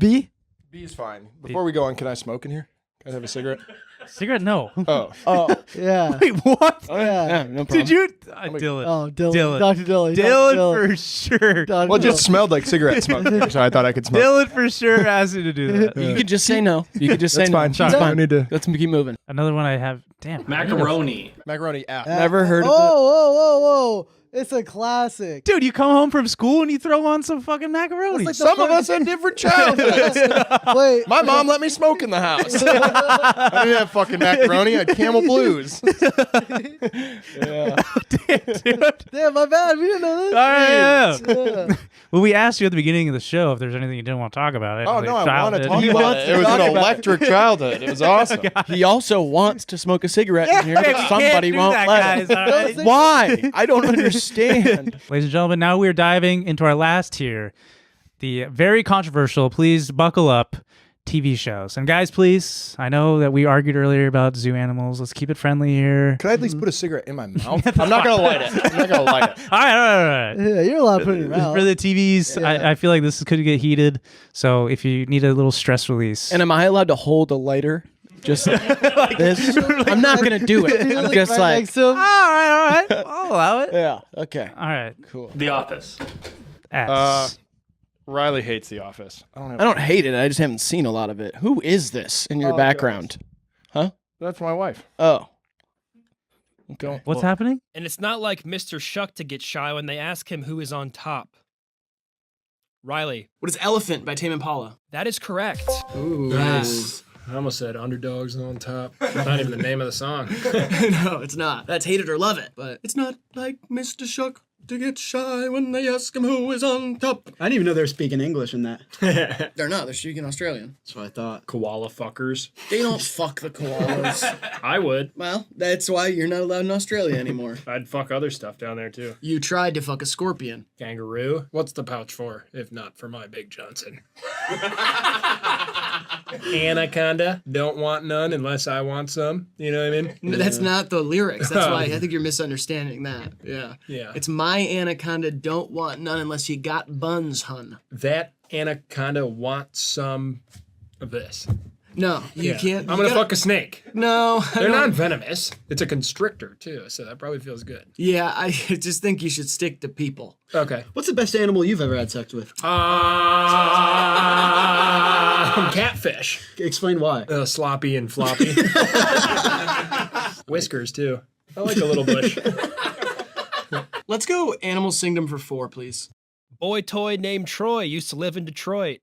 B? B is fine. Before we go on, can I smoke in here? Can I have a cigarette? Cigarette? No. Oh. Yeah. Wait, what? Yeah. No problem. Did you? Dylan. Oh, Dylan. Dylan. Dr. Dylan. Dylan for sure. Dr. Well, it just smelled like cigarette smoke, so I thought I could smoke. Dylan for sure asked you to do that. You could just say no. You could just say That's no. fine. It's fine. Need to Let's keep moving. Another one I have. Damn. Macaroni. macaroni app. Never heard of it. Whoa. It's a classic. Dude, you come home from school and you throw on some fucking macaroni. That's Some of us had different childhoods. Wait. My mom let me smoke in the house. I didn't have fucking macaroni. I had Camel Blues. Yeah. Damn, my bad. We didn't know this. All right, Yeah. Well, we asked you at the beginning of the show if there's anything you didn't want to talk about. Oh, no, I want to talk He about wants it. to It was talk an about electric childhood. It was awesome. He also wants to smoke a cigarette in here, but somebody won't let guys, him. all right? Why? I don't understand. Ladies and gentlemen, now we're diving into our last tier, the very controversial, please buckle up, TV shows. And guys, please, I know that we argued earlier about zoo animals. Let's keep it friendly here. Could I at least put a cigarette in my mouth? I'm not going to light it. I'm not going to light it. All right. Yeah, you're allowed to put it in your mouth. For the TVs, I feel like this could get heated. So if you need a little stress release. And am I allowed to hold a lighter? Just like this? I'm not going to do it. I'm just right like, next to him. all right. I'll allow it. yeah, okay. All right. Cool. The Office. S. Riley hates The Office. I don't hate it. I just haven't seen a lot of it. Who is this in your Oh, background? Huh? That's my wife. Oh. Okay. What's happening? And it's not like Mr. Shuck to get shy when they ask him who is on top. Riley, What is Elephant by Tame Impala? that is correct. Ooh. Yes. I almost said Underdogs on top. Not even the name of the song. No, it's not. That's Hate It or Love It. But it's not like Mr. Shuck to get shy when they ask him who is on top. I didn't even know they were speaking English in that. They're not. They're speaking Australian. That's what I thought. Koala fuckers. They don't fuck the koalas. I would. Well, that's why you're not allowed in Australia anymore. I'd fuck other stuff down there too. You tried to fuck a scorpion. Kangaroo. What's the pouch for, if not for my Big Johnson? Anaconda. Don't want none unless I want some. You know what I mean? That's not the lyrics. That's why I think you're misunderstanding that. Yeah. Yeah. It's my anaconda don't want none unless you got buns, hun. That anaconda wants some of this. No, you Yeah. can't. I'm gonna fuck a snake. No, I They're don't- non-venomous. It's a constrictor too, so that probably feels good. Yeah, I just think you should stick to people. Okay. What's the best animal you've ever had sex with? Catfish. Explain why. Sloppy and floppy. Whiskers too. I like a little bush. Let's go Animal Kingdom for 4, please. Boy toy named Troy used to live in Detroit.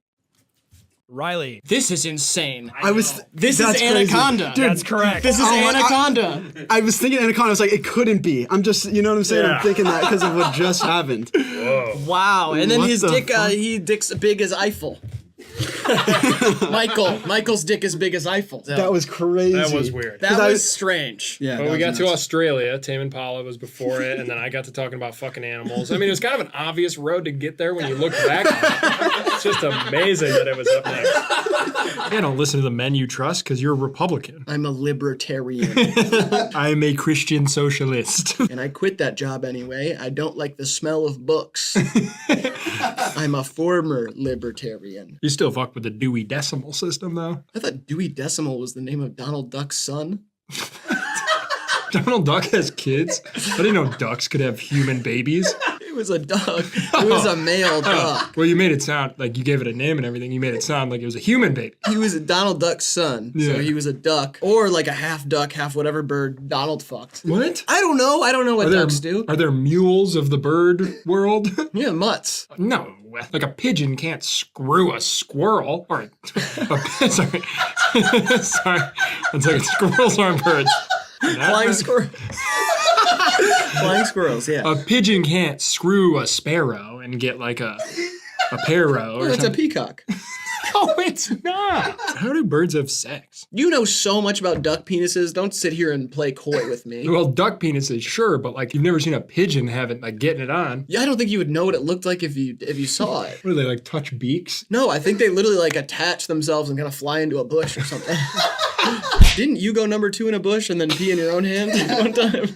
Riley, This is insane. This That's is crazy. Anaconda. Dude, that's correct. This is Anaconda. I was thinking Anaconda. I was like, it couldn't be. I'm just, you know what I'm saying? Yeah. I'm thinking that because of what just happened. Wow. And then What his the dick, fuck? dick's big as Eiffel. Michael's dick is big as Eiffel. That was crazy. That was weird. That 'Cause I- was strange. Yeah. Well, that we got was to nuts. Australia. Tame Impala was before it, and then I got to talking about fucking animals. I mean, it was kind of an obvious road to get there when you look back on it. It's just amazing that it was up next. Yeah, don't listen to the men you trust because you're a Republican. I'm a libertarian. I'm a Christian socialist. And I quit that job anyway. I don't like the smell of books. I'm a former libertarian. You still fuck with the Dewey Decimal System, though? I thought Dewey Decimal was the name of Donald Duck's son. Donald Duck has kids? I didn't know ducks could have human babies. It was a duck. It was a male duck. Well, you made it sound like you gave it a name and everything. You made it sound like it was a human baby. He was Donald Duck's son. Yeah. So he was a duck. Or like a half duck, half whatever bird Donald fucked. What? I don't know. I don't know what ducks do. Are there mules of the bird world? Yeah, mutts. No. Like a pigeon can't screw a squirrel. Or sorry. Sorry. One second. Squirrels aren't birds. Flying squirrel. Flying squirrels, yeah. A pigeon can't screw a sparrow and get like a parrow or Oh, it's a something. peacock. No, it's not. How do birds have sex? You know so much about duck penises. Don't sit here and play coy with me. Well, duck penises, sure, but like you've never seen a pigeon have it like getting it on. Yeah, I don't think you would know what it looked like if you saw it. What do they like touch beaks? No, I think they literally like attach themselves and kind of fly into a bush or something. Didn't you go number 2 in a bush and then pee in your own hand one time?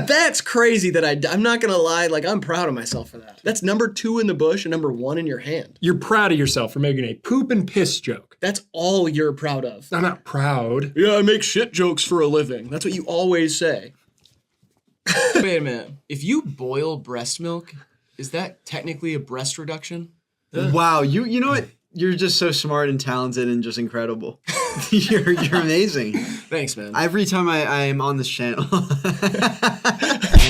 That's crazy that I'm not gonna lie, like I'm proud of myself for that. That's number 2 in the bush and number 1 in your hand. You're proud of yourself for making a poop and piss joke. That's all you're proud of. I'm not proud. Yeah, I make shit jokes for a living. That's what you always say. Wait a minute. If you boil breast milk, is that technically a breast reduction? Wow, you know what? You're just so smart and talented and just incredible. you're amazing. Thanks, man. Every time I am on this channel,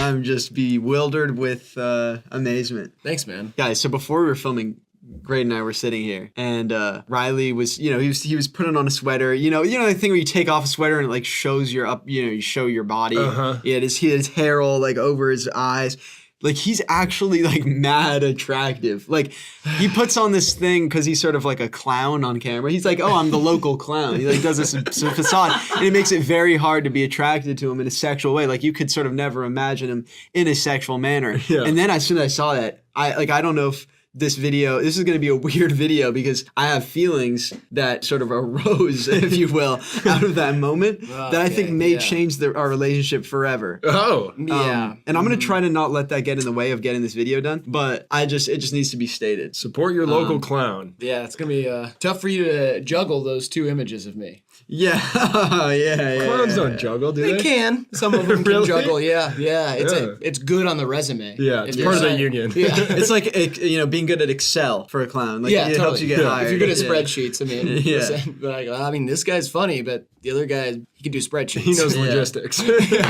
I'm just bewildered with amazement. Thanks, man. Guys, so before we were filming, Grade and I were sitting here, and Riley was, he was putting on a sweater. You know the thing where you take off a sweater and it like shows your up, you show your body. Yeah, his hair all like over his eyes. Like, he's actually, like, mad attractive. Like, he puts on this thing because he's sort of like a clown on camera. He's like, oh, I'm the local clown. He, like, does this facade. And it makes it very hard to be attracted to him in a sexual way. Like, you could sort of never imagine him in a sexual manner. Yeah. And then as soon as I saw that, I don't know if this is going to be a weird video because I have feelings that sort of arose, if you will, out of that moment that I think may change our relationship forever. Oh, yeah. And I'm going to try to not let that get in the way of getting this video done, but it just needs to be stated. Support your local clown. Yeah, it's going to be tough for you to juggle those 2 images of me. Yeah, yeah. Clowns don't juggle, do they? They can. Some of them Really? can juggle. Yeah. It's good on the resume. Yeah, it's If part of you're the saying- union. Yeah. It's like, being good at Excel for a clown. Like, Yeah, it helps you get hired. If you're good at Yeah. spreadsheets, I mean, Yeah. but I mean, this guy's funny, but the other guy, he can do spreadsheets. He knows Yeah. logistics.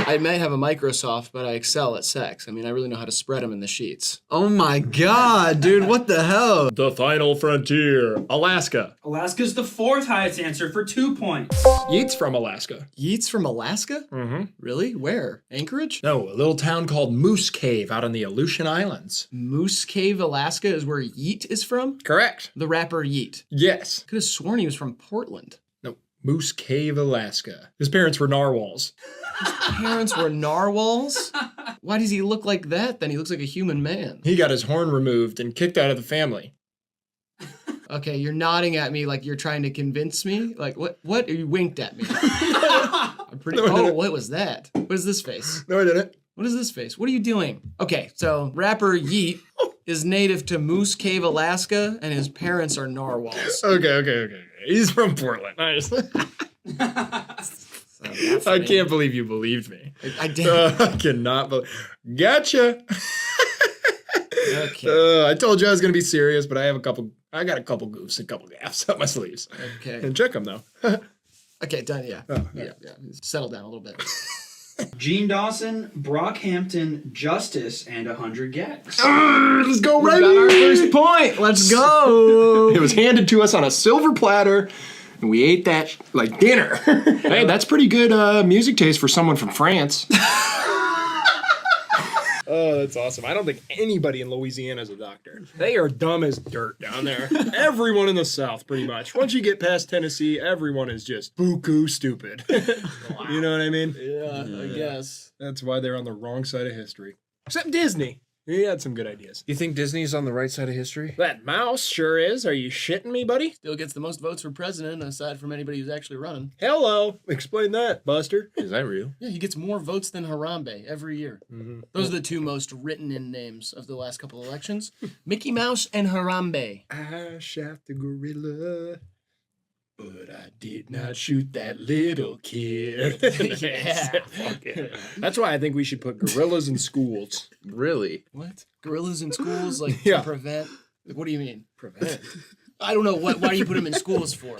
I might have a Microsoft, but I excel at sex. I mean, I really know how to spread them in the sheets. Oh my God, dude, what the hell? The final frontier, Alaska. Alaska's the 4th highest answer for 2 points. Yeats from Alaska. Yeats from Alaska? Mm-hmm. Really? Where? Anchorage? No, a little town called Moose Cave out on the Aleutian Islands. Moose Cave, Alaska is where Yeet is from? Correct. The rapper Yeet. Yes. Could have sworn he was from Portland. No, Moose Cave, Alaska. His parents were narwhals. Parents were narwhals? Why does he look like that then? He looks like a human man. He got his horn removed and kicked out of the family. Okay, you're nodding at me like you're trying to convince me. Like, what? You winked at me. I'm pretty. Oh, what was that? What is this face? No, I didn't. What is this face? What are you doing? Okay, so rapper Yeet is native to Moose Cave, Alaska, and his parents are narwhals. Okay. He's from Portland. Nice. I can't believe you believed me. I did. I cannot believe. Gotcha. Okay. I told you I was gonna be serious, but I got a couple goofs and a couple gaffes up my sleeves. Okay. And check them though. Okay, done. Yeah. Oh, Yeah. Settle down a little bit. Gene Dawson, Brockhampton, Justice, and 100 Gex. Let's go, We got our first point. Let's go. It was handed to us on a silver platter, and we ate that like dinner. Hey, that's pretty good music taste for someone from France. Oh, that's awesome. I don't think anybody in Louisiana is a doctor. They are dumb as dirt down there. Everyone in the South, pretty much. Once you get past Tennessee, everyone is just buku stupid. You know what I mean? Yeah, I guess. That's why they're on the wrong side of history. Except Disney. He had some good ideas. You think Disney's on the right side of history? That mouse sure is. Are you shitting me, buddy? Still gets the most votes for president, aside from anybody who's actually running. Hello. Explain that, Buster. Is that real? Yeah, he gets more votes than Harambe every year. Mm-hmm. Those are the 2 most written-in names of the last couple elections. Mickey Mouse and Harambe. I shot the gorilla, but I did not shoot that little kid. Yeah. Fuck yeah. That's why I think we should put gorillas in schools. Really? What? Gorillas in schools, like, Yeah. to prevent? Like, what do you mean? Prevent. I don't know. Why do you put them in schools for?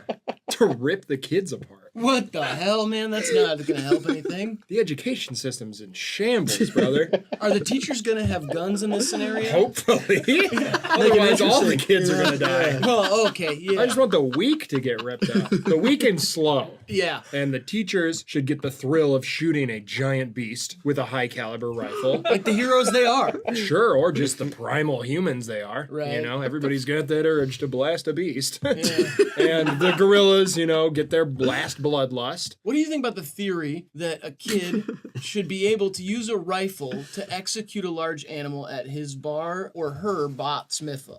To rip the kids apart. What the hell, man? That's not going to help anything. The education system's in shambles, brother. Are the teachers going to have guns in this scenario? Hopefully. Otherwise, all the kids are going to die. Well, okay, yeah. I just want the weak to get ripped up. The weak and slow. Yeah. And the teachers should get the thrill of shooting a giant beast with a high caliber rifle. Like the heroes they are. Sure, or just the primal humans they are. Right. You know, everybody's got that urge to blast a beast. Yeah. And the gorillas, you know, get their blast bloodlust. What do you think about the theory that a kid should be able to use a rifle to execute a large animal at his bar or her bat mitzvah?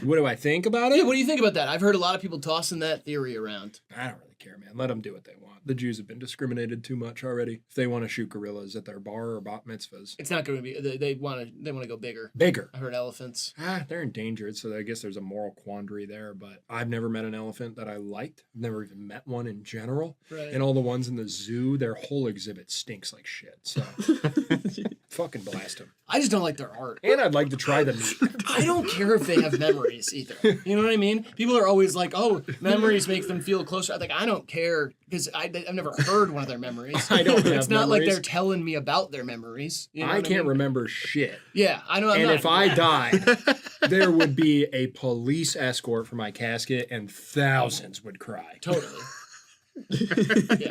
What do I think about it? Yeah, what do you think about that? I've heard a lot of people tossing that theory around. I don't really care, man. Let them do what they want. The Jews have been discriminated too much already. If they want to shoot gorillas at their bar or bat mitzvahs. It's not going to be. They want to go bigger. Bigger. I heard elephants. They're endangered, so I guess there's a moral quandary there. But I've never met an elephant that I liked. I've never even met one in general. Right. And all the ones in the zoo, their whole exhibit stinks like shit. So fucking blast them. I just don't like their art. And I'd like to try the meat. I don't care if they have memories either. You know what I mean? People are always like, "Oh, memories make them feel closer." I'm like, I don't care because I've never heard one of their memories. I don't have It's not like memories. they're telling me about their memories. You know I what can't mean? remember shit. Yeah, I know. And if I died, there would be a police escort for my casket, and thousands would cry. Totally.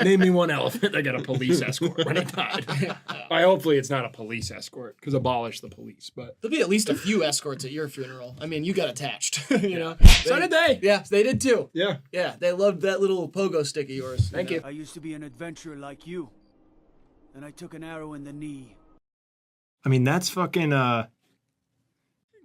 Name me one elephant that got a police escort when it died. Hopefully it's not a police escort, because abolish the police. But There'll be at least a few escorts at your funeral. I mean, you got attached. You know. so did they. Yeah, they did too. Yeah. Yeah, they loved that little pogo stick of yours. Thank you. I used to be an adventurer like you. Then I took an arrow in the knee. I mean, that's fucking,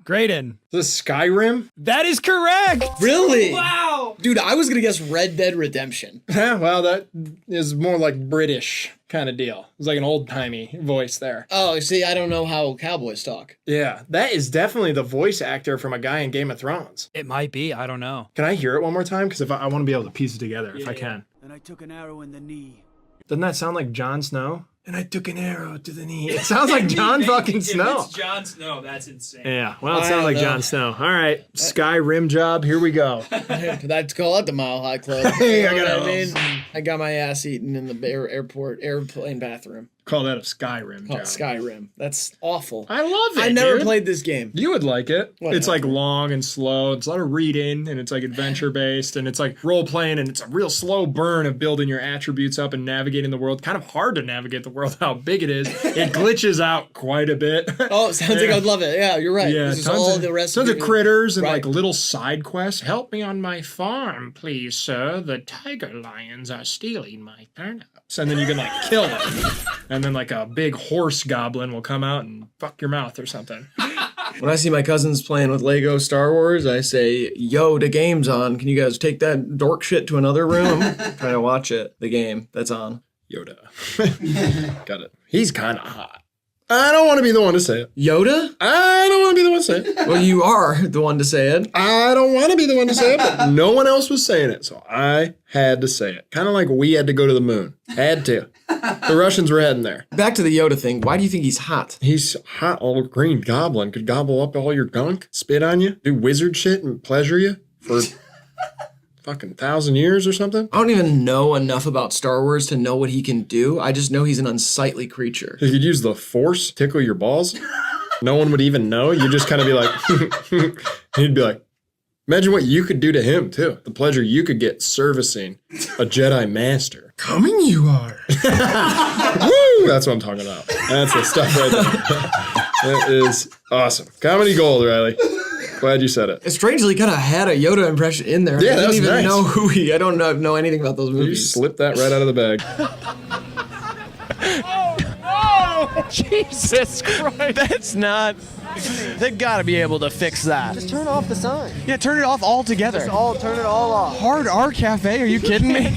Graydon. the Skyrim? That is correct. Really? Wow. Dude, I was gonna guess Red Dead Redemption. Well, that is more like British kind of deal. It's like an old-timey voice there. Oh, see, I don't know how cowboys talk. Yeah, that is definitely the voice actor from a guy in Game of Thrones. It might be. I don't know. Can I hear it one more time? Because if I want to be able to piece it together, if I can. Then I took an arrow in the knee. Doesn't that sound like Jon Snow? And I took an arrow to the kney. It sounds like Jon fucking Snow. Jon Snow, that's insane. Yeah, well, it I sounds don't like know. Jon Snow. All right, Sky Rim job. Here we go. That's call it the Mile High Club. Hey, You I know got what it. I got my ass eaten in the airplane bathroom. Call that a Skyrim Called job. Skyrim. That's awful. I love it. I never dude. played this game. You would like it. Whatever. It's like long and slow. It's a lot of reading, and it's like adventure based, and it's like role playing, and it's a real slow burn of building your attributes up and navigating the world. Kind of hard to navigate the world how big it is. It glitches out quite a bit. Oh, it sounds like I'd love it. Yeah, you're right. Yeah, This is tons all of, the rest tons of your- critters and Right. like little side quests. Help me on my farm, please, sir. The tiger lions are stealing my turnips. And then you can like kill them. And then like a big horse goblin will come out and fuck your mouth or something. When I see my cousins playing with Lego Star Wars, I say, "Yo, the game's on. Can you guys take that dork shit to another room?" Try to watch it. The game that's on. Yoda. Got it. He's kind of hot. I don't want to be the one to say it. Yoda? I don't want to be the one to say it. Well, you are the one to say it. I don't want to be the one to say it, but no one else was saying it, so I had to say it. Kind of like we had to go to the moon. Had to. The Russians were heading there. Back to the Yoda thing. Why do you think he's hot? He's hot old green goblin. Could gobble up all your gunk, spit on you, do wizard shit and pleasure you for fucking 1,000 years or something. I don't even know enough about Star Wars to know what he can do. I just know he's an unsightly creature. He could use the force, tickle your balls. No one would even know. You'd just kind of be like, he'd be like, imagine what you could do to him too. The pleasure you could get servicing a Jedi Master. Coming you are. Woo! That's what I'm talking about. That's the stuff right there. That is awesome. Comedy gold, Riley. Glad you said it. It strangely kind of had a Yoda impression in there. Yeah, I that didn't was even nice. know who he. I don't know anything about those You movies. slipped that right out of the bag. Jesus Christ. That's not. They've got to be able to fix that. Just turn off the sign. Yeah, turn it off altogether. Turn it all off. Hard R Cafe? Are you kidding me?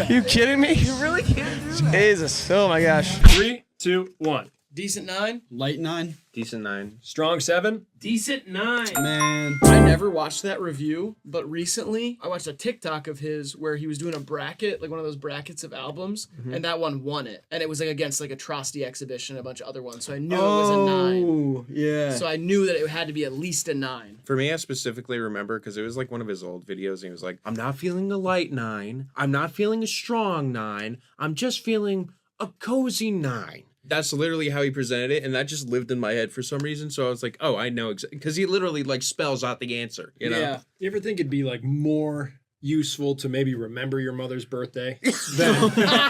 You kidding me? You really can't do that. Jesus. Oh my gosh. 3, 2, 1. Decent 9. Light 9. Decent 9. Strong 7. Decent 9. Man. I never watched that review, but recently I watched a TikTok of his where he was doing a bracket, like one of those brackets of albums, and that one won it. And it was like against like Atrocity Exhibition and a bunch of other ones. So I knew it was a 9. Oh, yeah. So I knew that it had to be at least a 9. For me, I specifically remember because it was like one of his old videos. And he was like, I'm not feeling a light 9. I'm not feeling a strong 9. I'm just feeling a cozy 9. That's literally how he presented it, and that just lived in my head for some reason. So I was like, "Oh, I know exactly," because he literally like spells out the answer. You know? Yeah. You ever think it'd be like more useful to maybe remember your mother's birthday than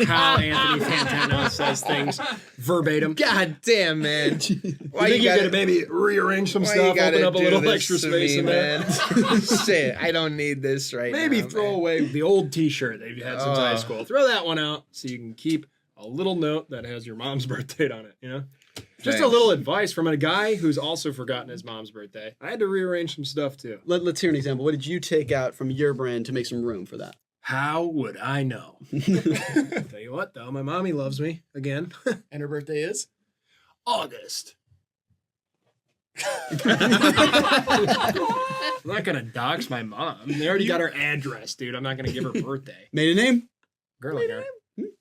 how Anthony Fantano says things verbatim? God damn, man! Why you gotta maybe rearrange some stuff, open up a little extra space in there? Shit, I don't need this right now. Maybe throw away the old T-shirt that you've had since high school. Throw that one out so you can keep a little note that has your mom's birthday on it, you know? Just a Thanks. little advice from a guy who's also forgotten his mom's birthday. I had to rearrange some stuff too. Let's hear an example. What did you take out from your brand to make some room for that? How would I know? Tell you what, though, my mommy loves me again. And her birthday is? August. I'm not gonna dox my mom. They already got her address, dude. I'm not gonna give her birthday. Maiden name? Gerlinger.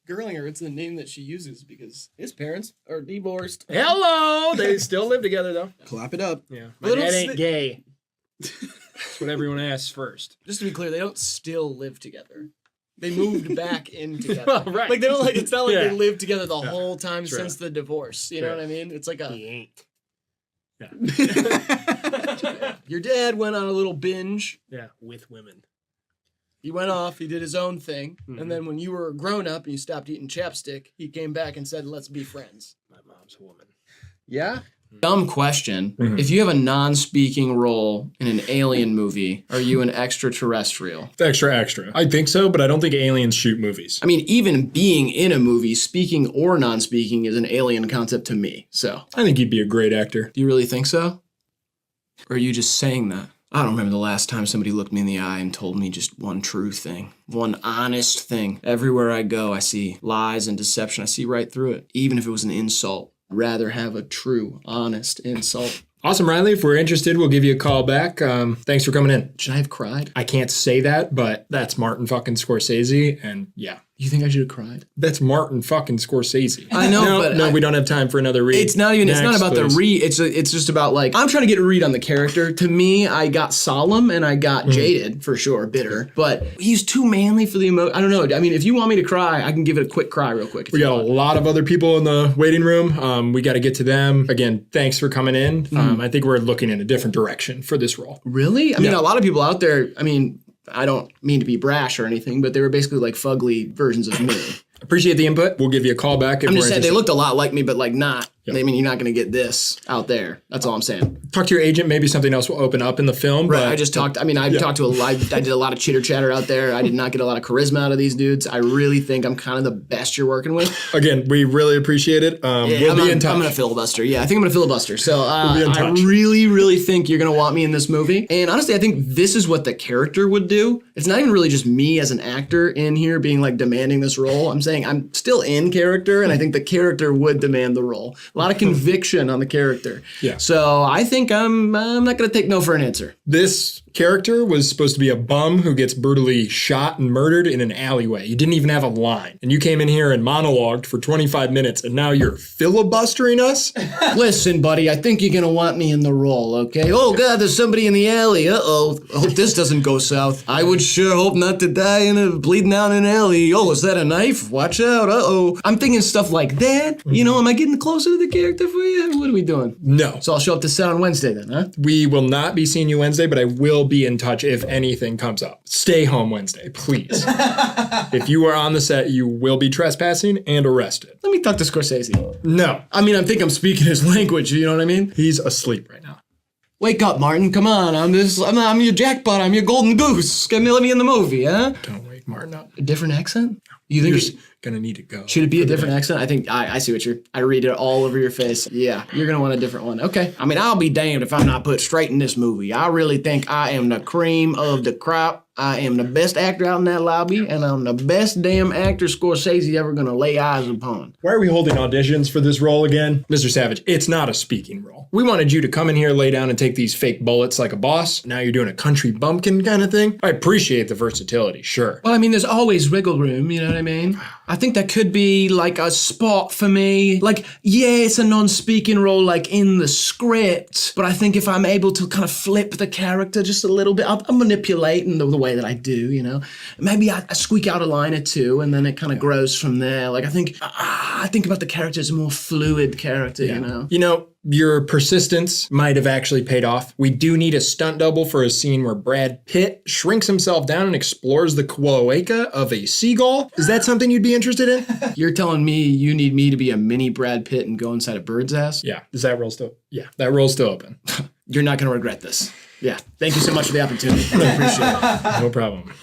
Gerlinger, it's the name that she uses because his parents are divorced. Hello. They still live together though. Clap it up. Yeah. My dad ain't gay. That's what everyone asks first. Just to be clear, they don't still live together. They moved back in together. Well, right. Like they don't like. It's not like Yeah. they lived together the Yeah. whole time True. since the divorce. You know True. what I mean? It's like He ain't. your dad went on a little binge. Yeah, with women. He went off. He did his own thing, and then when you were a grown up and you stopped eating chapstick, he came back and said, "Let's be friends." My mom's a woman. Yeah. Dumb question. If you have a non-speaking role in an alien movie, are you an extraterrestrial? Extra. I think so, but I don't think aliens shoot movies. I mean, even being in a movie, speaking or non-speaking, is an alien concept to me. So, I think you'd be a great actor. do you really think so? Or are you just saying that? I don't remember the last time somebody looked me in the eye and told me just one true thing, one honest thing. Everywhere I go, I see lies and deception. I see right through it, even if it was an insult. I'd rather have a true, honest insult. Awesome, Riley. If we're interested, we'll give you a call back. Thanks for coming in. Should I have cried? I can't say that, but that's Martin fucking Scorsese, and yeah. You think I should have cried? That's Martin fucking Scorsese. I know, but we don't have time for another read. It's not even. It's not Next, about please. the read. It's just about like I'm trying to get a read on the character. To me, I got solemn and I got jaded for sure, bitter. But he's too manly for the emotion. I don't know. I mean, if you want me to cry, I can give it a quick cry real quick. We got a lot of other people in the waiting room. We got to get to them. Again, thanks for coming in. I think we're looking in a different direction for this role. Really? I mean, a lot of people out there. I mean, I don't mean to be brash or anything, but they were basically like fugly versions of me. Appreciate the input. We'll give you a call back. If I'm we're just saying they interested. looked a lot like me, but like not. Yep. I mean, you're not going to get this out there. That's all I'm saying. Talk to your agent. Maybe something else will open up in the film. Right. But I just talked. I mean, I talked to I did a lot of chitter chatter out there. I did not get a lot of charisma out of these dudes. I really think I'm kind of the best you're working with. Again, we really appreciate it. We'll be in touch. I'm gonna filibuster. Yeah, I think I'm gonna filibuster. So be in I touch. really, really think you're gonna want me in this movie. And honestly, I think this is what the character would do. It's not even really just me as an actor in here being like demanding this role. I'm saying I'm still in character, and I think the character would demand the role. A lot of conviction on the character. Yeah. So I think I'm not gonna take no for an answer. This character was supposed to be a bum who gets brutally shot and murdered in an alleyway. You didn't even have a line. And you came in here and monologued for 25 minutes, and now you're filibustering us? Listen, buddy, I think you're gonna want me in the role, okay? Oh God, there's somebody in the alley. Uh-oh. I hope this doesn't go south. I would sure hope not to die in a bleeding out in an alley. Oh, is that a knife? Watch out. Uh-oh. I'm thinking stuff like that. You know, am I getting closer to the character for you? What are we doing? No. So I'll show up to set on Wednesday then, huh? We will not be seeing you Wednesday, but I will be in touch if anything comes up. Stay home Wednesday, please. If you are on the set, you will be trespassing and arrested. Let me talk to Scorsese. No. I mean, I think I'm speaking his language, you know what I mean? He's asleep right now. Wake up, Martin. Come on. I'm your jackpot. I'm your golden goose. Let me in the movie, huh? Don't wake Martin up. A different accent? You think You're it's... gonna need to go. Should it be a different accent? I think I see what I read it all over your face. Yeah, you're gonna want a different one. Okay. I mean, I'll be damned if I'm not put straight in this movie. I really think I am the cream of the crop. I am the best actor out in that lobby, and I'm the best damn actor Scorsese ever gonna lay eyes upon. Why are we holding auditions for this role again? Mr. Savage, it's not a speaking role. We wanted you to come in here, lay down, and take these fake bullets like a boss. Now you're doing a country bumpkin kind of thing. I appreciate the versatility, sure. Well, I mean, there's always wiggle room, you know what I mean? I think that could be like a spot for me. Like, yeah, it's a non-speaking role like in the script, but I think if I'm able to kind of flip the character just a little bit, I'm manipulating the way that I do, you know? Maybe I squeak out a line or two and then it kind of grows from there. Like, I think about the character as a more fluid character, you know? You know, your persistence might have actually paid off. We do need a stunt double for a scene where Brad Pitt shrinks himself down and explores the cloaca of a seagull. Is that something you'd be interested in? You're telling me you need me to be a mini Brad Pitt and go inside a bird's ass? Yeah. Is that role still? Yeah, that role's still open. You're not going to regret this. Yeah. Thank you so much for the opportunity. I really appreciate it. No problem.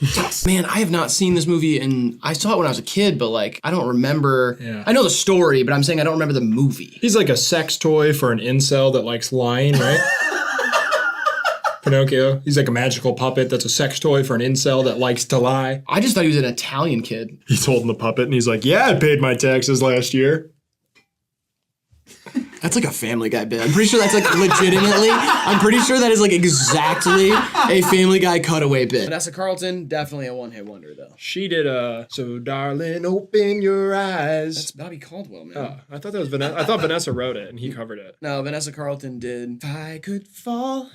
Man, I have not seen this movie I saw it when I was a kid, but like, I don't remember. Yeah. I know the story, but I'm saying I don't remember the movie. He's like a sex toy for an incel that likes lying, right? Pinocchio. He's like a magical puppet that's a sex toy for an incel that likes to lie. I just thought he was an Italian kid. He's holding the puppet and he's like, yeah, I paid my taxes last year. That's like a Family Guy bit. I'm pretty sure that's like legitimately. I'm pretty sure that is like exactly a Family Guy cutaway bit. Vanessa Carlton, definitely a one-hit wonder though. She did So Darling, Open Your Eyes. That's Bobby Caldwell, man. Oh, I thought that was Vanessa. I thought Vanessa wrote it and he covered it. No, Vanessa Carlton did. If I could fall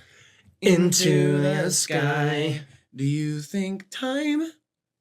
into the sky, do you think time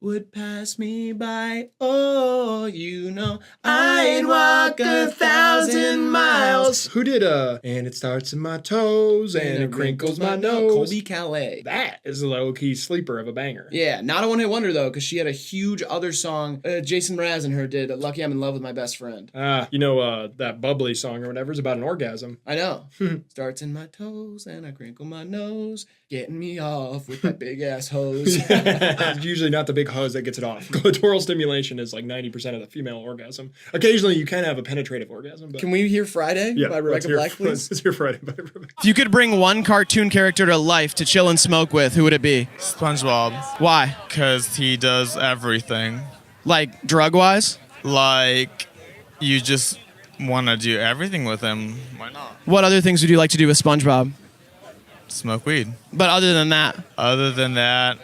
would pass me by? Oh, you know, I'd walk 1,000 miles. Who did And it starts in my toes and it crinkles my nose? Colby Calais. That is a low-key sleeper of a banger. Yeah, not a one-hit wonder though, because she had a huge other song. Jason Mraz and her did "Lucky I'm in Love with My Best Friend." You know that bubbly song or whatever is about an orgasm. I know. Starts in my toes and I crinkle my nose, getting me off with that big ass hose. It's usually not the big hose that gets it off. Clitoral stimulation is like 90% of the female orgasm. Occasionally you can have a penetrative orgasm. But Can we hear Friday by Rebecca Black, please? Let's hear Friday by Rebecca. If you could bring one cartoon character to life to chill and smoke with, who would it be? SpongeBob. Why? Because he does everything. Like drug-wise? Like, you just want to do everything with him. Why not? What other things would you like to do with SpongeBob? Smoke weed. But other than that? Other than that,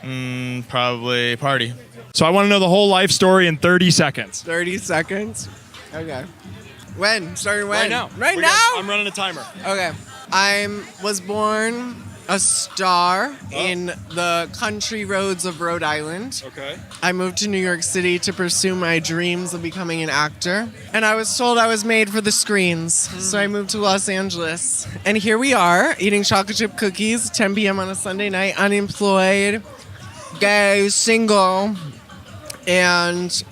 probably party. So I want to know the whole life story in 30 seconds. 30 seconds? Okay. When? Starting when? Right now. Right now? I'm running a timer. Okay. I was born a star in the country roads of Rhode Island. Okay. I moved to New York City to pursue my dreams of becoming an actor. And I was told I was made for the screens. So I moved to Los Angeles. And here we are, eating chocolate chip cookies, 10 p.m. on a Sunday night, unemployed, gay, single, and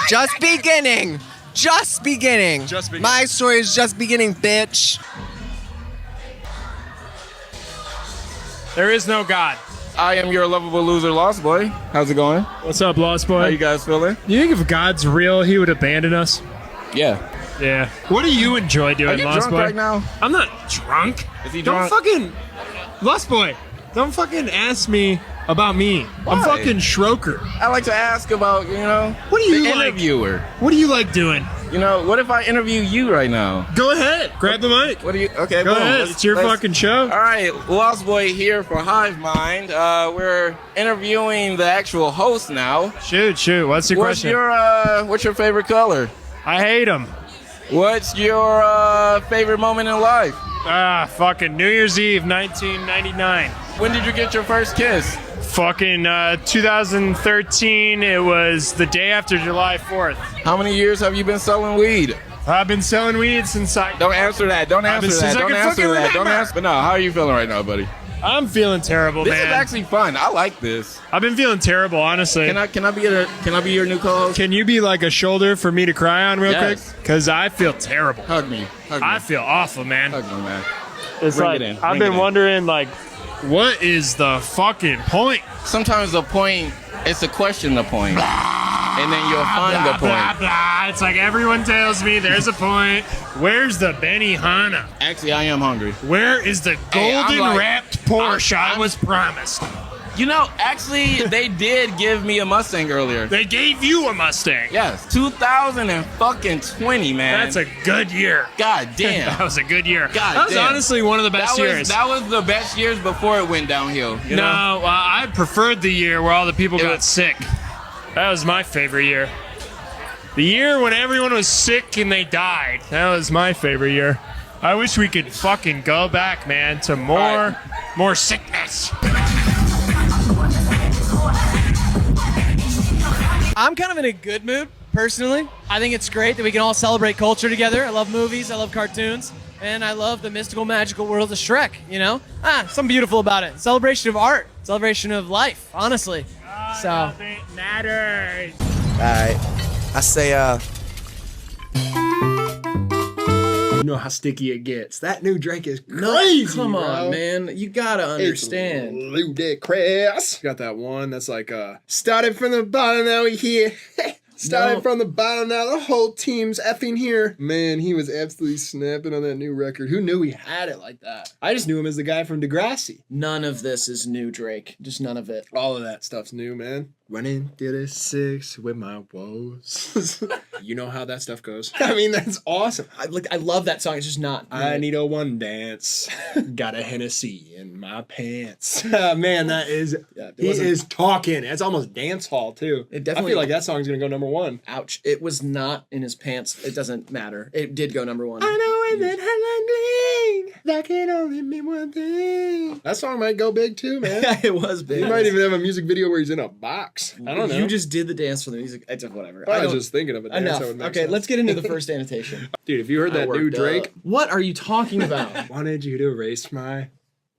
just beginning. Just beginning. Just beginning. My story is just beginning, bitch. There is no God. I am your lovable loser, Lost Boy. How's it going? What's up, Lost Boy? How you guys feeling? Do you think if God's real, he would abandon us? Yeah. Yeah. What do you enjoy doing, Are you Lost drunk Boy? right now? I'm not drunk. Is he Don't drunk? fucking... Lost Boy, don't fucking ask me about me. Why? I'm fucking Schroker. I like to ask about, What do you the like? interviewer. What do you like doing? What if I interview you right now? Go ahead. Grab the mic. What do you? Okay, Go boom. ahead. It's your fucking show. All right, Lost Boy here for Hivemind. We're interviewing the actual host now. Shoot. What's your question? What's your favorite color? I hate him. What's your favorite moment in life? Fucking New Year's Eve, 1999. When did you get your first kiss? Fucking 2013. It was the day after July 4th. How many years have you been selling weed? I've been selling weed since I... Don't answer that. Don't answer that. Don't answer that. Don't answer. But no, how are you feeling right now, buddy? I'm feeling terrible, This man. is actually fun. I like this. I've been feeling terrible, honestly. Can I be your new co-host? Can you be like a shoulder for me to cry on real Yes. quick? Because I feel terrible. Hug me. I feel awful, man. Hug me, man. It's Bring like, it in. I've Bring been it in. wondering, like, what is the fucking point? Sometimes the point is to question the point, and then you'll find the point. Blah. It's like everyone tells me there's a point. Where's the Benihana? Actually, I am hungry. Where is the Hey, I'm golden like- wrapped Porsche I was promised? Actually, they did give me a Mustang earlier. They gave you a Mustang. Yes, 2020, man. That's a good year. God damn. That was a good year. God that was damn. honestly one of the best years. That was the best years before it went downhill. You know? I preferred the year where all the people got was- sick. That was my favorite year. The year when everyone was sick and they died. That was my favorite year. I wish we could fucking go back, man, to more sickness. I'm kind of in a good mood, personally. I think it's great that we can all celebrate culture together. I love movies, I love cartoons, and I love the mystical, magical world of Shrek, you know? Something beautiful about it. Celebration of art, celebration of life, honestly. So. Matters. Alright. I say, You know how sticky it gets. That new drink is crazy. Come on, bro. man. You gotta understand. It's ludicrous. Got that one that's like, started from the bottom, now we here. Started No. from the bottom, now the whole team's effing here. Man, he was absolutely snapping on that new record. Who knew he had it like that? I just knew him as the guy from Degrassi. None of this is new, Drake. Just none of it. All of that stuff's new, man. Running through the six with my woes. You know how that stuff goes. I mean, that's awesome. I love that song. It's just not. I need a one dance. Got a Hennessy in my pants. Man, that is. He is talking. It's almost dance hall too. It definitely. I feel like that song's gonna go number one. Ouch! It was not in his pants. It doesn't matter. It did go number one. I know it that can only mean one thing. That song might go big too, man. It was big. He might even have a music video where he's in a box. I don't know. You just did the dance for the music. It's whatever. I was just thinking of a dance. Enough. That would make Okay, sense. let's get into the first annotation. Dude, if you heard that new Drake, What are you talking about? wanted you to erase my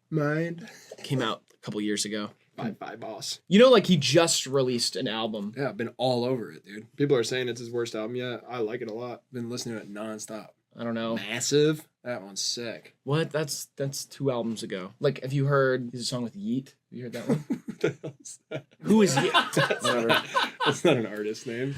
mind. Came out a couple years ago. Bye, boss. You know, like he just released an album. Yeah, I've been all over it, dude. People are saying it's his worst album yet. I like it a lot. Been listening to it nonstop. I don't know. Massive. That one's sick. What? That's 2 albums ago. Like, have you heard his song with Yeet? Have you heard that one? Who is Yeet? That's not an artist name.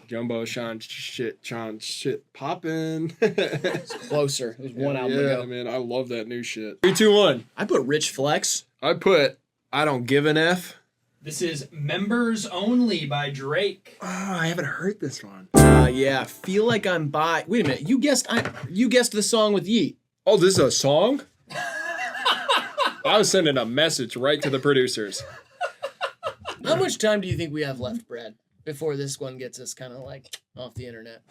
Jumbo Sean shit poppin'. It's closer. It was one album ago. Man, I love that new shit. 3, 2, 1. I put Rich Flex. I put I Don't Give an F. This is Members Only by Drake. Oh, I haven't heard this one. Yeah. Feel like I'm by. Wait a minute. You guessed the song with Yeet. Oh, this is a song? I was sending a message right to the producers. How much time do you think we have left, Brad, before this one gets us kind of like off the internet?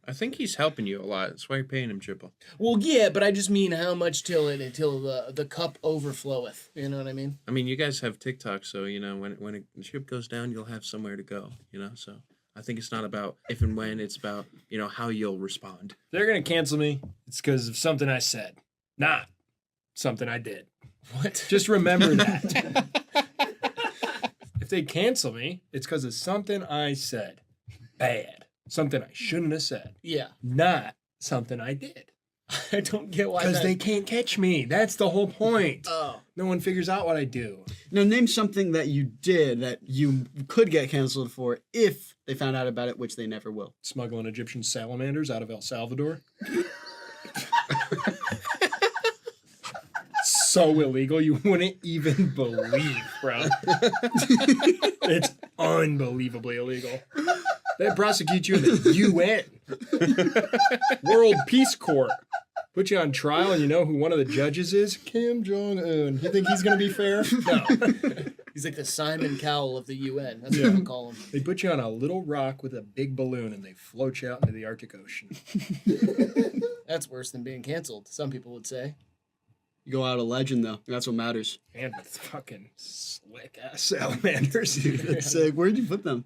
I think he's helping you a lot. That's why you're paying him triple. Well, yeah, but I just mean how much till the cup overfloweth. You know what I mean? I mean, you guys have TikTok, so you know when the ship goes down, you'll have somewhere to go. You know, so I think it's not about if and when; it's about how you'll respond. They're gonna cancel me. It's because of something I said, not something I did. What? Just remember that. If they cancel me, it's because of something I said. Bad. Something I shouldn't have said. Yeah. Not something I did. I don't get why. Because they can't catch me. That's the whole point. Oh. No one figures out what I do. Now, name something that you did that you could get canceled for if they found out about it, which they never will. Smuggling Egyptian salamanders out of El Salvador. So illegal, you wouldn't even believe, bro. It's unbelievably illegal. They prosecute you in the UN. World Peace Court. Put you on trial and you know who one of the judges is? Kim Jong-un. You think he's going to be fair? No. He's like the Simon Cowell of the UN. That's what I call him. They put you on a little rock with a big balloon and they float you out into the Arctic Ocean. That's worse than being canceled, some people would say. You go out a legend, though. That's what matters. And with fucking slick-ass salamanders. That's sick. Where'd you put them?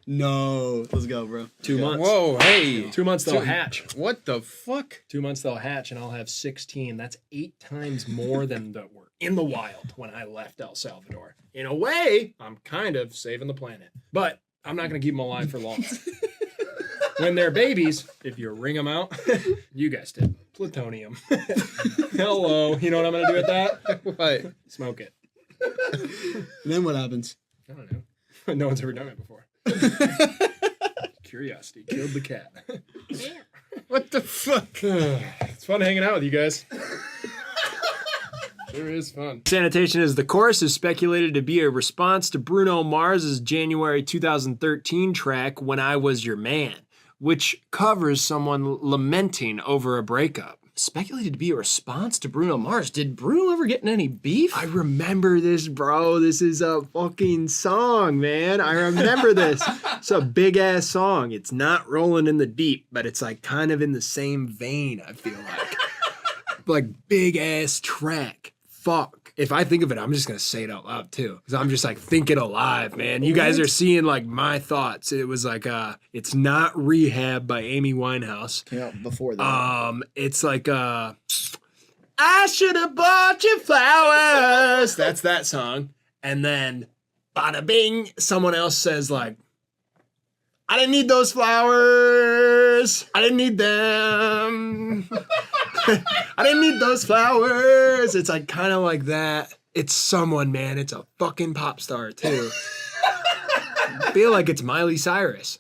No. Let's go, bro. 2 months. Whoa, hey. 2 months they'll hatch. What the fuck? 2 months they'll hatch and I'll have 16. That's 8 times more than that were in the wild when I left El Salvador. In a way, I'm kind of saving the planet. But I'm not going to keep them alive for long. When they're babies, if you wring them out, you guessed it, plutonium. Hello. You know what I'm going to do with that? What? Smoke it. And then what happens? I don't know. No one's ever done it before. Curiosity killed the cat. What the fuck? It's fun hanging out with you guys. Sure is fun. Sanitation is the chorus is speculated to be a response to Bruno Mars's January 2013 track When I Was Your Man, which covers someone lamenting over a breakup. Speculated to be a response to Bruno Mars. Did Bruno ever get in any beef? I remember this, bro. This is a fucking song, man. I remember this. It's a big ass song. It's not Rolling in the Deep, but it's like kind of in the same vein, I feel like. Like big ass track. Fuck. If I think of it, I'm just going to say it out loud too. Because I'm just like thinking alive, man. You guys are seeing like my thoughts. It was like, it's not Rehab by Amy Winehouse. Yeah, before that. It's like, I should have bought you flowers. That's that song. And then, bada bing, someone else says like, I didn't need those flowers. I didn't need them. I didn't need those flowers. It's like kind of like that. It's someone, man. It's a fucking pop star too. I feel like it's Miley Cyrus.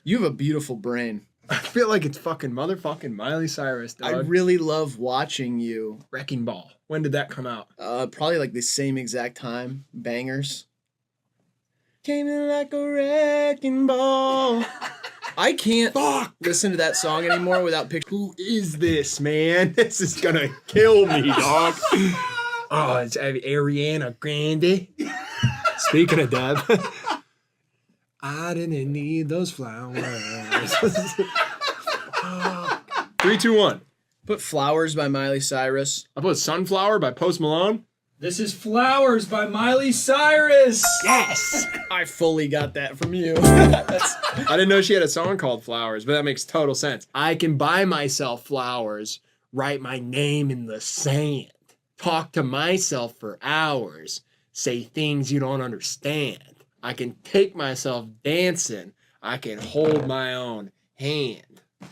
You have a beautiful brain. I feel like it's fucking motherfucking Miley Cyrus, dog. I really love watching you. Wrecking Ball. When did that come out? Probably like the same exact time. Bangers. Came in like a wrecking ball. I can't listen to that song anymore without picturing. Who is this, man? This is gonna kill me, dog. Oh, it's Ariana Grande. Speaking of Deb. I didn't need those flowers. 3, 2, 1. Put Flowers by Miley Cyrus. I put Sunflower by Post Malone. This is Flowers by Miley Cyrus. Yes! I fully got that from you. I didn't know she had a song called Flowers, but that makes total sense. I can buy myself flowers, write my name in the sand, talk to myself for hours, say things you don't understand. I can take myself dancing. I can hold my own hand.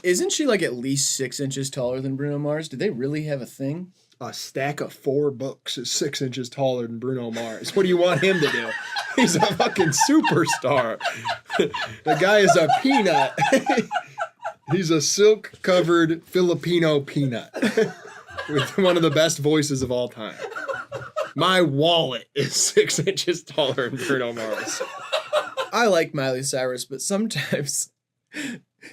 Isn't she like at least 6 inches taller than Bruno Mars? Did they really have a thing? A stack of 4 books is 6 inches taller than Bruno Mars. What do you want him to do? He's a fucking superstar. The guy is a peanut. He's a silk-covered Filipino peanut with one of the best voices of all time. My wallet is 6 inches taller than Bruno Mars. I like Miley Cyrus, but sometimes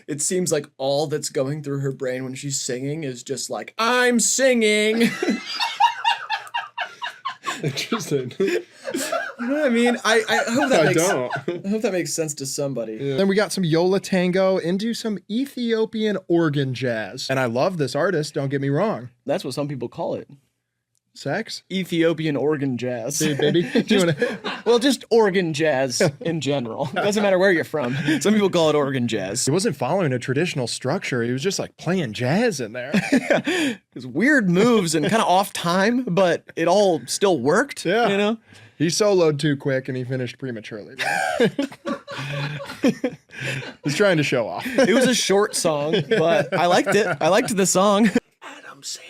it seems like all that's going through her brain when she's singing is just like, I'm singing. Interesting. You know what I mean? I hope that I hope that makes sense to somebody. Yeah. Then we got some Yola Tango into some Ethiopian organ jazz. And I love this artist, don't get me wrong. That's what some people call it. Sex? Ethiopian organ jazz. Dude, baby. Just organ jazz in general. Doesn't matter where you're from. Some people call it organ jazz. He wasn't following a traditional structure. He was just like playing jazz in there. It was weird moves and kind of off time, but it all still worked. Yeah. You know? He soloed too quick and he finished prematurely. He's trying to show off. It was a short song, but I liked it. I liked the song. Adam Sandler.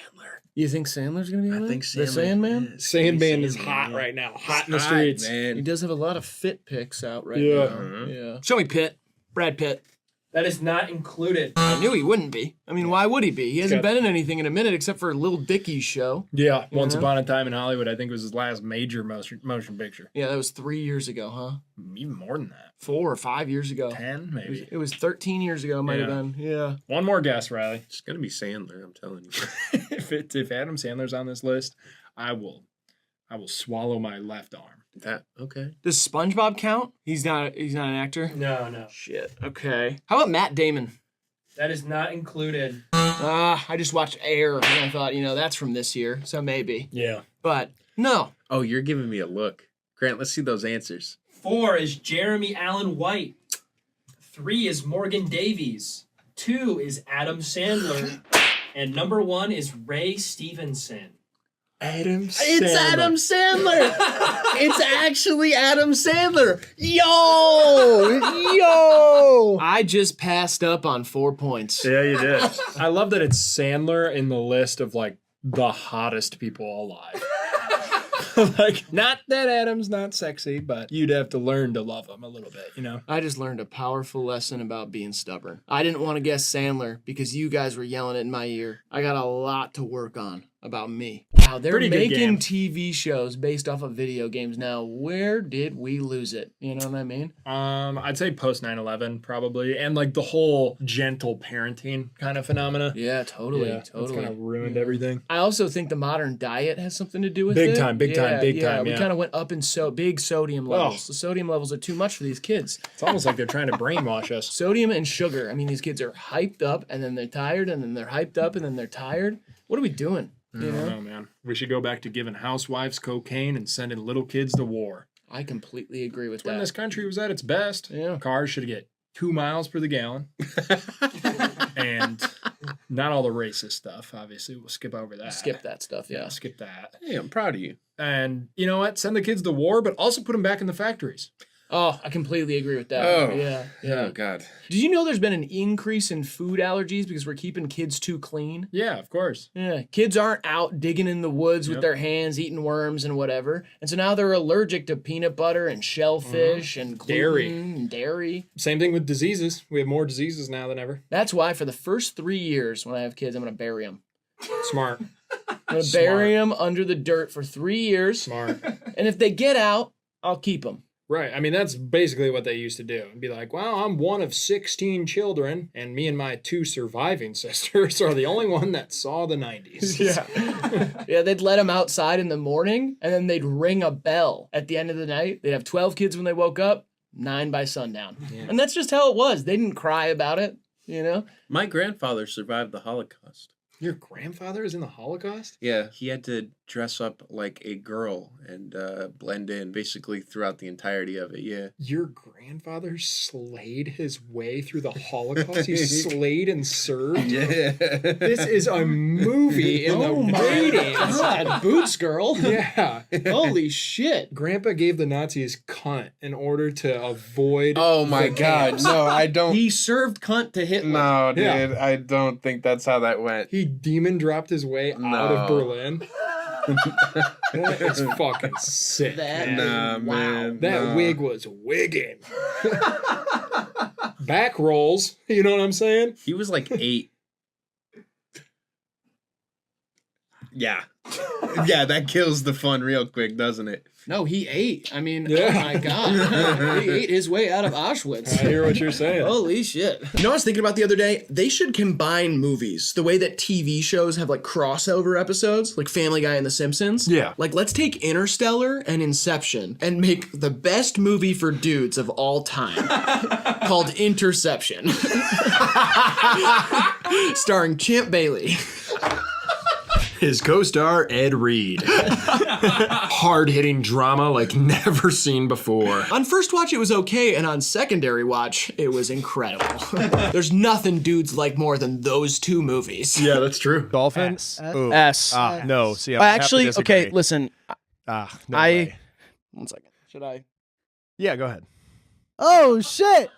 You think Sandler's gonna be on it? I think The Sandman? Sandman is hot right now. Hot in the streets. He does have a lot of fit pics out right Yeah. now. Yeah. Show me Pitt. Brad Pitt. That is not included. I knew he wouldn't be. I mean, why would he be? He hasn't been in anything in a minute except for Lil Dicky's show. Yeah, Once know? Upon a Time in Hollywood, I think was his last major motion picture. Yeah, that was 3 years ago, huh? Even more than that. 4 or 5 years ago. 10, maybe. It was 13 years ago, might have Yeah. been. Yeah. One more guess, Riley. It's gonna be Sandler, I'm telling you. If Adam Sandler's on this list, I will swallow my left arm. That okay. Does SpongeBob count? He's not an actor? No. Shit. Okay. How about Matt Damon? That is not included. I just watched Air and I thought, that's from this year, so maybe. Yeah. But no. Oh, you're giving me a look. Grant, let's see those answers. 4 is Jeremy Allen White. 3 is Morgan Davies. 2 is Adam Sandler. And number 1 is Ray Stevenson. Adam Sandler. It's Adam Sandler. It's actually Adam Sandler. Yo. I just passed up on 4 points. Yeah, you did. I love that it's Sandler in the list of like the hottest people alive. Like, not that Adam's not sexy, but you'd have to learn to love him a little bit, I just learned a powerful lesson about being stubborn. I didn't want to guess Sandler because you guys were yelling it in my ear. I got a lot to work on about me. Wow, they're Pretty good making game. TV shows based off of video games now. Where did we lose it? You know what I mean? I'd say post 9/11 probably, and like the whole gentle parenting kind of phenomena. Yeah, totally. That's kind of ruined everything. I also think the modern diet has something to do with Big it. time. We Yeah. kind of went up in big sodium levels. The sodium levels are too much for these kids. It's almost like they're trying to brainwash us. Sodium and sugar. I mean, these kids are hyped up and then they're tired and then they're hyped up and then they're tired. What are we doing? I don't know, man. We should go back to giving housewives cocaine and sending little kids to war. I completely agree with When that. this country was at its best, cars should get 2 miles per the gallon. And not all the racist stuff, obviously. We'll skip over that. Skip that stuff, yeah. Skip that. Hey, I'm proud of you. And you know what? Send the kids to war, but also put them back in the factories. Oh, I completely agree with that. Oh. Yeah. Oh, God. Did you know there's been an increase in food allergies because we're keeping kids too clean? Yeah, of course. Yeah, kids aren't out digging in the woods with their hands, eating worms and whatever. And so now they're allergic to peanut butter and shellfish and gluten and dairy. Same thing with diseases. We have more diseases now than ever. That's why for the first 3 years when I have kids, I'm going to bury them. Smart. I'm going to bury them under the dirt for 3 years. Smart. And if they get out, I'll keep them. Right. I mean, that's basically what they used to do. And be like, well, I'm one of 16 children, and me and my 2 surviving sisters are the only one that saw the 90s. Yeah. Yeah, they'd let them outside in the morning, and then they'd ring a bell at the end of the night. They'd have 12 kids when they woke up, 9 by sundown. Yeah. And that's just how it was. They didn't cry about it, you know? My grandfather survived the Holocaust. Your grandfather is in the Holocaust? Yeah, he had to dress up like a girl and blend in basically throughout the entirety of it. Yeah. Your grandfather slayed his way through the Holocaust? He slayed and served? Yeah. This is a movie in the ratings. God, Boots Girl. Yeah. Holy shit. Grandpa gave the Nazis cunt in order to avoid. Oh my the God. camps. No, I don't. He served cunt to Hitler. No, dude. Yeah. I don't think that's how that went. He demon dropped his way out of Berlin. That is fucking sick. That, Nah, wow. man. That no. wig was wigging. Back rolls. You know what I'm saying? He was like 8. Yeah. Yeah, that kills the fun real quick, doesn't it? No, he ate. I mean, Yeah. oh my God. He ate his way out of Auschwitz. I hear what you're saying. Holy shit. You know what I was thinking about the other day? They should combine movies the way that TV shows have like crossover episodes, like Family Guy and The Simpsons. Yeah. Like, let's take Interstellar and Inception and make the best movie for dudes of all time called Interception. Starring Champ Bailey. His co-star, Ed Reed. Hard-hitting drama like never seen before. On first watch, it was okay, and on secondary watch, it was incredible. There's nothing dudes like more than those 2 movies. Yeah, that's true. Dolphins? Ooh. S. No. See, I have to Actually, disagree. okay, listen. No way. One second. Should I? Yeah, go ahead. Oh shit!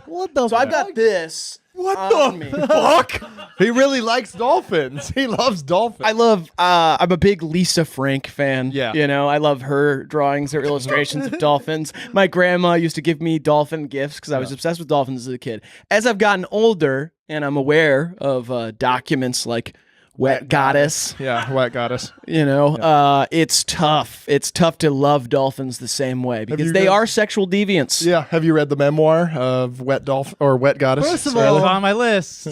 What the? So I've got this. What on the me. fuck? He really likes dolphins. He loves dolphins. I love, I'm a big Lisa Frank fan. Yeah. You know, I love her drawings, her illustrations of dolphins. My grandma used to give me dolphin gifts because I was obsessed with dolphins as a kid. As I've gotten older and I'm aware of documents like Wet Goddess. Yeah, Wet Goddess. You know, it's tough. It's tough to love dolphins the same way because they are sexual deviants. Yeah. Have you read the memoir of Wet Goddess? First of It was all, on my list.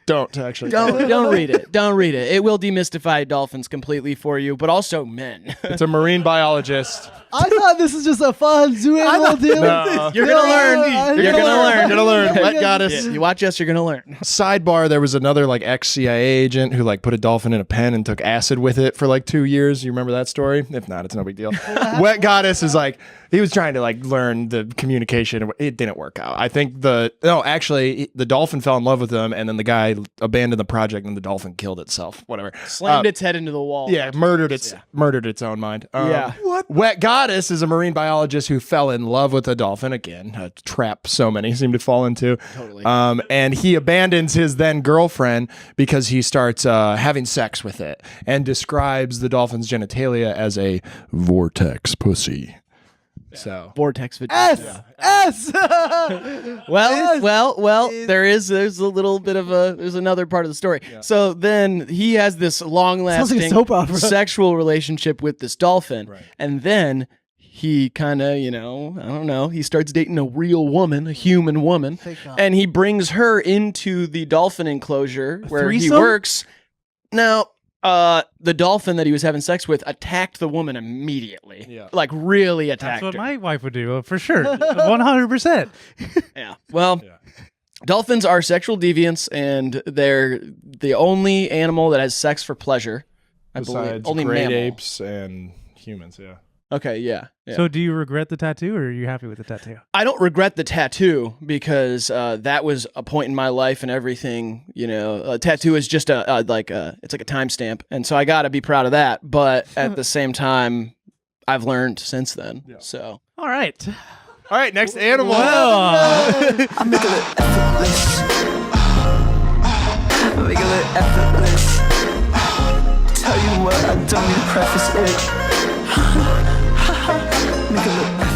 Don't actually. Don't read it. Don't read it. It will demystify dolphins completely for you, but also men. It's a marine biologist. I thought this was just a fun zoo animal deal. No. You're gonna learn. You're gonna learn. You're gonna learn. Wet Goddess. Yeah, you watch us, you're gonna learn. Sidebar: there was another like ex-CIA agent who like put a dolphin in a pen and took acid with it for like 2 years. You remember that story? If not, it's no big deal. Wet Goddess is like he was trying to like learn the communication. It didn't work out. I think the dolphin fell in love with him, and then the guy abandoned the project, and the dolphin killed itself. Whatever. Slammed its head into the wall. Yeah, murdered its own mind. Yeah. What? Wet Goddess is a marine biologist who fell in love with a dolphin. Again, a trap so many seem to fall into. Totally. And he abandons his then girlfriend because he starts having sex with it and describes the dolphin's genitalia as a vortex pussy. So Vortex vagina. S. Well. There's a little bit of there's another part of the story. Yeah. So then he has this long-lasting Sounds like a soap opera. sexual relationship with this dolphin, and then he kind of, I don't know, he starts dating a real woman, a human woman, and he brings her into the dolphin enclosure where he works. Now, the dolphin that he was having sex with attacked the woman immediately. Yeah. Like really attacked her. That's what my wife would do, for sure. 100%. Yeah. Well, dolphins are sexual deviants, and they're the only animal that has sex for pleasure. I believe. besides Only great mammal. apes and humans, yeah. Okay, yeah. So do you regret the tattoo, or are you happy with the tattoo? I don't regret the tattoo because that was a point in my life and everything. A tattoo is just it's like a timestamp, and so I got to be proud of that. But at the same time, I've learned since then. Yeah. So all right, All right, next animal. I make it look effortless. Make it look effortless. Tell you what, I don't need to preface it. Make it look effortless.